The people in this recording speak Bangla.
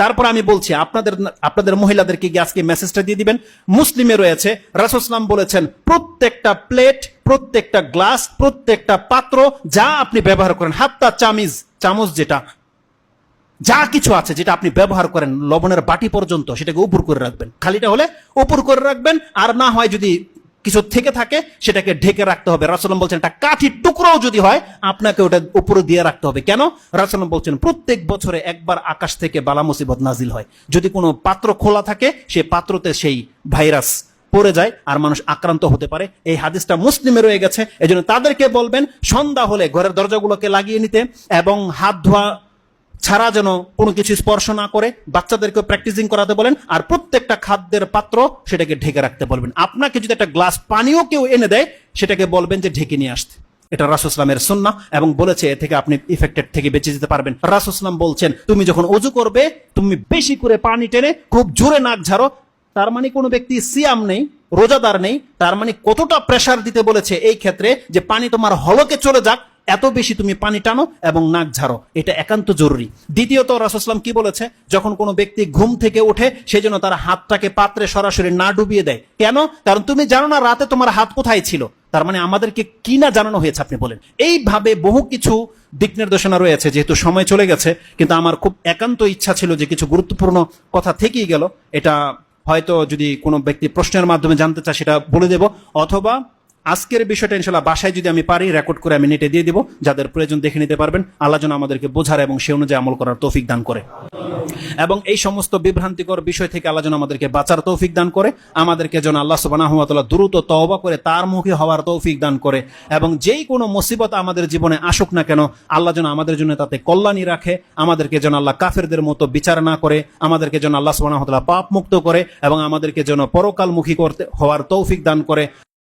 তারপর আমি বলছি আপনাদের মহিলাদেরকে গিয়ে আজকে মেসেজটা দিয়ে দিবেন। মুসলিমে রয়েছে, রাসূল সাল্লাল্লাহু বলেছেন প্রত্যেকটা প্লেট, প্রত্যেকটা গ্লাস, প্রত্যেকটা পাত্র যা আপনি ব্যবহার করেন, হাত্তা চামচ যেটা যা কিছু আছে যেটা আপনি ব্যবহার করেন, লবণের বাটি পর্যন্ত, সেটাকে উপর করে রাখবেন। খালিটা হলে উপর করে রাখবেন, আর না হয় যদি কিছু থেকে থাকে সেটাকে ঢেকে রাখতে হবে। রাসূল বলছেন একটা কাঠির টুকরোও যদি হয় আপনাকে ওটা উপরে দিয়ে রাখতে হবে। কেন? রাসূল বলছেন প্রত্যেক বছরে একবার আকাশ থেকে বালা মুসিবত নাজিল হয়। যদি কোনো পাত্র খোলা থাকে সেই পাত্রতে সেই ভাইরাস পড়ে যায় আর মানুষ আক্রান্ত হতে পারে। এই হাদিসটা মুসলিমে রয়ে গেছে। এজন্য তাদেরকে বলবেন সন্ধ্যা হলে ঘরের দরজাগুলোকে লাগিয়ে নিতে এবং হাত ধোয়া ছাড়া যেন কোনো কিছু স্পর্শ না করে। বাচ্চাদেরকে প্র্যাকটিসিং করাতে বলেন, আর প্রত্যেকটা খাদ্যের পাত্র সেটাকে ঢেকে রাখতে বলবেন। আপনাকে যদি একটা গ্লাস পানিও কেউ এনে দেয় সেটাকে বলবেন যে ঢেকে নিয়ে আসতে। এটা রাসূল সাল্লামের সুন্নাহ এবং বলেছে এ থেকে আপনি ইফেক্টেড থেকে বেঁচে যেতে পারবেন। রাসূল সাল্লাম বলছেন তুমি যখন ওযু করবে তুমি বেশি করে পানি টেনে খুব জোরে নাক ঝাড়ো। তার মানে কোনো ব্যক্তি সিয়াম নেই, রোজাদার নেই, তার মানে কতটা প্রেসার দিতে বলেছে এই ক্ষেত্রে যে পানি তোমার হলকে চলে যাক, এত বেশি তুমি পানি টানো এবং নাক ঝাড়ো, এটা একান্ত জরুরি। দ্বিতীয়ত রাসূল সাল্লাল্লাহু কি বলেছে, যখন কোনো ব্যক্তি ঘুম থেকে ওঠে সেজন্য তার হাতটাকে পাত্রে সরাসরি না ডুবিয়ে দেয়। কেন? কারণ তুমি জানো না রাতে তোমার হাত কোথায় ছিল। তার মানে আমাদেরকে কি না জানানো হয়েছে আপনি বলেন। এইভাবে বহু কিছু দিক নির্দেশনা রয়েছে। যেহেতু সময় চলে গেছে, কিন্তু আমার খুব একান্ত ইচ্ছা ছিল যে কিছু গুরুত্বপূর্ণ কথা থেকেই গেল, এটা হয়তো যদি কোনো ব্যক্তি প্রশ্নের মাধ্যমে জানতে চায় সেটা বলে দেব, অথবা আজকের বিষয়টা ইনশাআল্লাহ বাসায় যদি আমি পারি রেকর্ড করে আমি নেটে দিয়ে দিব, যাদের প্রয়োজন দেখে নিতে পারবেন। আল্লাহ যেন আমাদেরকে বোঝার এবং সে অনুযায়ী আমল করার তৌফিক দান করে, এবং এই সমস্ত বিভ্রান্তিকর বিষয় থেকে আল্লাহ যেন আমাদেরকে বাঁচার তৌফিক দান করে, আমাদেরকে যেন আল্লাহ সুবহানাহু ওয়া তাআলা দ্রুত তওবা করে তার মুখী হওয়ার তৌফিক দান করে, এবং যেই কোনো মুসিবত আমাদের জীবনে আসুক না কেন আল্লাহ যেন আমাদের জন্য তাতে কল্যাণী রাখে, আমাদেরকে যেন আল্লাহ কাফেরদের মতো বিচার না করে, আমাদেরকে যেন আল্লাহ সুবহানাহু ওয়া তাআলা পাপ মুক্ত করে এবং আমাদেরকে যেন পরকালমুখী করতে হওয়ার তৌফিক দান করে।